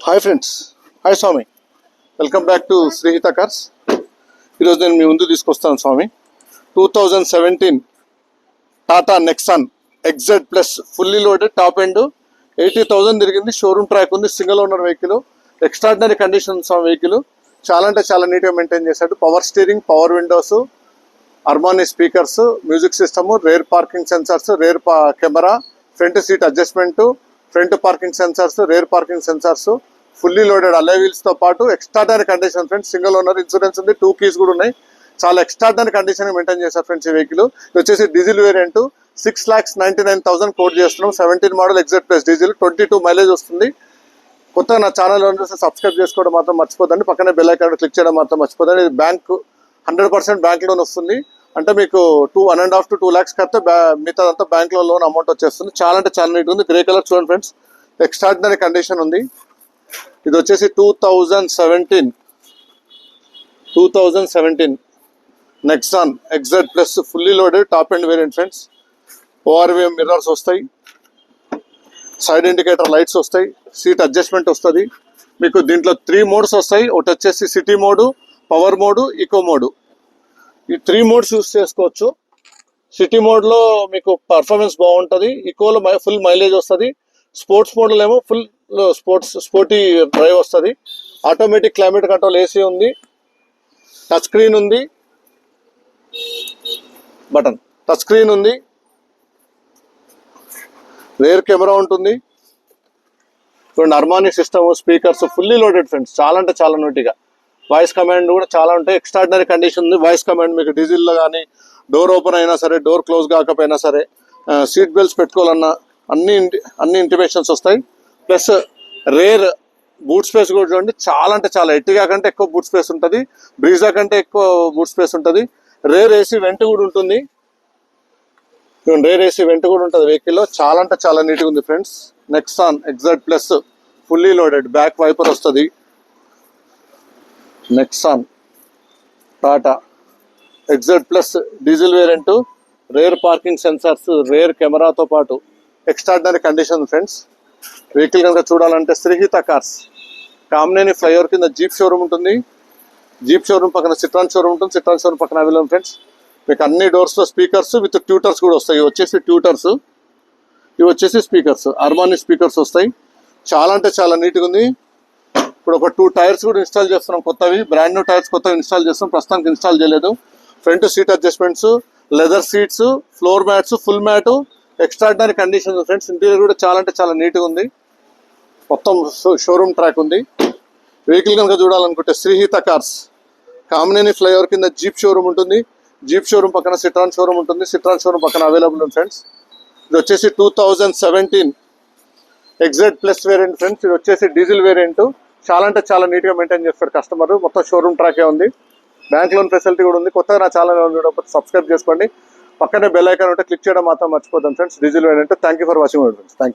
Hi friends, hi స్వామి. Welcome back to Srihita cars. ఈరోజు నేను మీ ముందు తీసుకొస్తాను స్వామి. 2017 Tata Nexon XZ plus fully loaded, top end, 80,000 తిరిగింది. షోరూమ్ ట్రాక్ ఉంది, single owner vehicle, extraordinary condition స్వామి. వెహికల్ చాలా అంటే చాలా నీట్గా మెయింటైన్ చేశాడు. Power steering, power windows, Armani speakers, music system, rear parking sensors, rear camera, front seat adjustment, front parking sensors, rear parking sensors, fully loaded alloy wheels తో పాటు extraordinary condition friends. Single owner, insurance ఉంది, 2 keys కూడా ఉన్నాయి. చాలా extraordinary condition maintain చేశారు friends ఈ vehicle. ఇది వచ్చేసి డీజిల్ వేరియంట్, 6,99,000 కోట్ చేస్తున్నాం. 17 model XZ plus diesel, 22 mileage వస్తుంది. కొత్తగా నా ఛానల్ సబ్స్క్రైబ్ చేసుకోవడం మాత్రం మర్చిపోదండి. పక్కనే బెల్ ఐకాన్ క్లిక్ చేయడం మాత్రం మర్చిపోదండి. ఇది బ్యాంక్ 100% బ్యాంక్ లోన్ వస్తుంది. అంటే మీకు 1.5 to 2 lakhs కడితే మిగతాదంతా బ్యాంక్ లో లోన్ అమౌంట్ వచ్చేస్తుంది. చాలా అంటే చాలా నీట్ ఉంది. గ్రే కలర్ చూడండి ఫ్రెండ్స్, ఎక్స్ట్రాడినరీ కండిషన్ ఉంది. ఇది వచ్చేసి 2017 Nexon XZ plus fully loaded top and variant friends. ORVM mirrors వస్తాయి, సైడ్ ఇండికేటర్ లైట్స్ వస్తాయి, సీట్ అడ్జస్ట్మెంట్ వస్తుంది. మీకు దీంట్లో 3 మోడ్స్ వస్తాయి. ఒకటి వచ్చేసి city mode, power mode, eco mode. ఈ 3 మోడ్స్ యూస్ చేసుకోవచ్చు. సిటీ మోడ్లో మీకు పర్ఫార్మెన్స్ బాగుంటుంది, ఈకోలో ఫుల్ మైలేజ్ వస్తుంది, స్పోర్ట్స్ మోడ్లో ఏమో ఫుల్ స్పోర్టీ డ్రైవ్ వస్తుంది. ఆటోమేటిక్ క్లైమేట్ కంట్రోల్ AC ఉంది, టచ్ స్క్రీన్ ఉంది, టచ్ స్క్రీన్ ఉంది, రేర్ కెమెరా ఉంటుంది. చూడండి, Armani system, speakers, fully loaded friends. చాలా అంటే చాలా నీట్గా. వాయిస్ కమాండ్ కూడా చాలా ఉంటాయి. ఎక్స్ట్రాడినరీ కండిషన్ ఉంది. వాయిస్ కమాండ్ మీకు డీజిల్లో కానీ డోర్ ఓపెన్ అయినా సరే, డోర్ క్లోజ్ కాకపోయినా సరే, సీట్ బెల్ట్స్ పెట్టుకోవాలన్నా అన్ని ఇంటిమేషన్స్ వస్తాయి. ప్లస్ రేర్ బూట్ స్పేస్ కూడా చూడండి, చాలా అంటే చాలా. ఎట్టిగా కంటే ఎక్కువ బూట్ స్పేస్ ఉంటుంది, బ్రీజా కంటే ఎక్కువ బూట్ స్పేస్ ఉంటుంది. రేర్ AC వెంట్ కూడా ఉంటుంది. రేర్ AC వెంట్ కూడా ఉంటుంది వెహికల్లో. చాలా అంటే చాలా నీట్గా ఉంది friends. Nexon XZ plus fully loaded, back wiper వస్తుంది. Nexon Tata XZ plus diesel variant, rear parking sensors, rear కెమెరాతో పాటు ఎక్స్ట్రాడినరీ కండిషన్ ఫ్రెండ్స్. వెహికల్ కనుక చూడాలంటే శ్రీహిత కార్స్, కామినేని ఫ్లైఓవర్ కింద జీప్ షోరూమ్ ఉంటుంది. జీప్ షోరూమ్ పక్కన సిట్రాన్ షోరూమ్ ఉంటుంది. సిట్రాన్ షోరూమ్ పక్కన అవైలబుల్ ఫ్రెండ్స్. మీకు అన్ని డోర్స్లో స్పీకర్స్ విత్ ట్యూటర్స్ కూడా వస్తాయి. ఇవి వచ్చేసి ట్యూటర్స్, ఇవి వచ్చేసి స్పీకర్స్, అర్మానీ స్పీకర్స్ వస్తాయి. చాలా అంటే చాలా నీట్గా ఉంది. ఇప్పుడు ఒక 2 టైర్స్ కూడా ఇన్స్టాల్ చేస్తున్నాం, కొత్తవి, బ్రాండ్ న్యూ టైర్స్ కొత్తవి ఇన్స్టాల్ చేస్తున్నాం. ప్రస్తుతానికి ఇన్స్టాల్ చేయలేదు. Front seat adjustments, leather seats, floor mats, full mat, extraordinary condition friends. Interior కూడా చాలా అంటే చాలా నీట్గా ఉంది. మొత్తం షోరూమ్ ట్రాక్ ఉంది. వెహికల్ కనుక చూడాలనుకుంటే శ్రీహిత కార్స్, కామినేని ఫ్లైఓవర్ కింద జీప్ షోరూమ్ ఉంటుంది. జీప్ షోరూమ్ పక్కన సిట్రాన్ షోరూమ్ ఉంటుంది. సిట్రాన్ షోరూమ్ పక్కన అవైలబుల్ ఉంది ఫ్రెండ్స్. ఇది వచ్చేసి 2017 XZ ప్లస్ వేరియంట్ ఫ్రెండ్స్. ఇది వచ్చేసి డీజిల్ వేరియంట్. చాలా అంటే చాలా నీట్గా మెయింటైన్ చేస్తారు కస్టమర్. మొత్తం షోరూమ్ ట్రాకే ఉంది. బ్యాంక్ లోన్ ఫెసిలిటీ కూడా ఉంది. కొత్తగా నా ఛానల్ చూడకపోతే సబ్స్క్రైబ్ చేసుకోండి. పక్కనే బెల్ ఐకాన్ ఉంటే క్లిక్ చేయడం మాత్రం మర్చిపోతాం friends. Diesel variant. Thank you for watching friends. Thank you.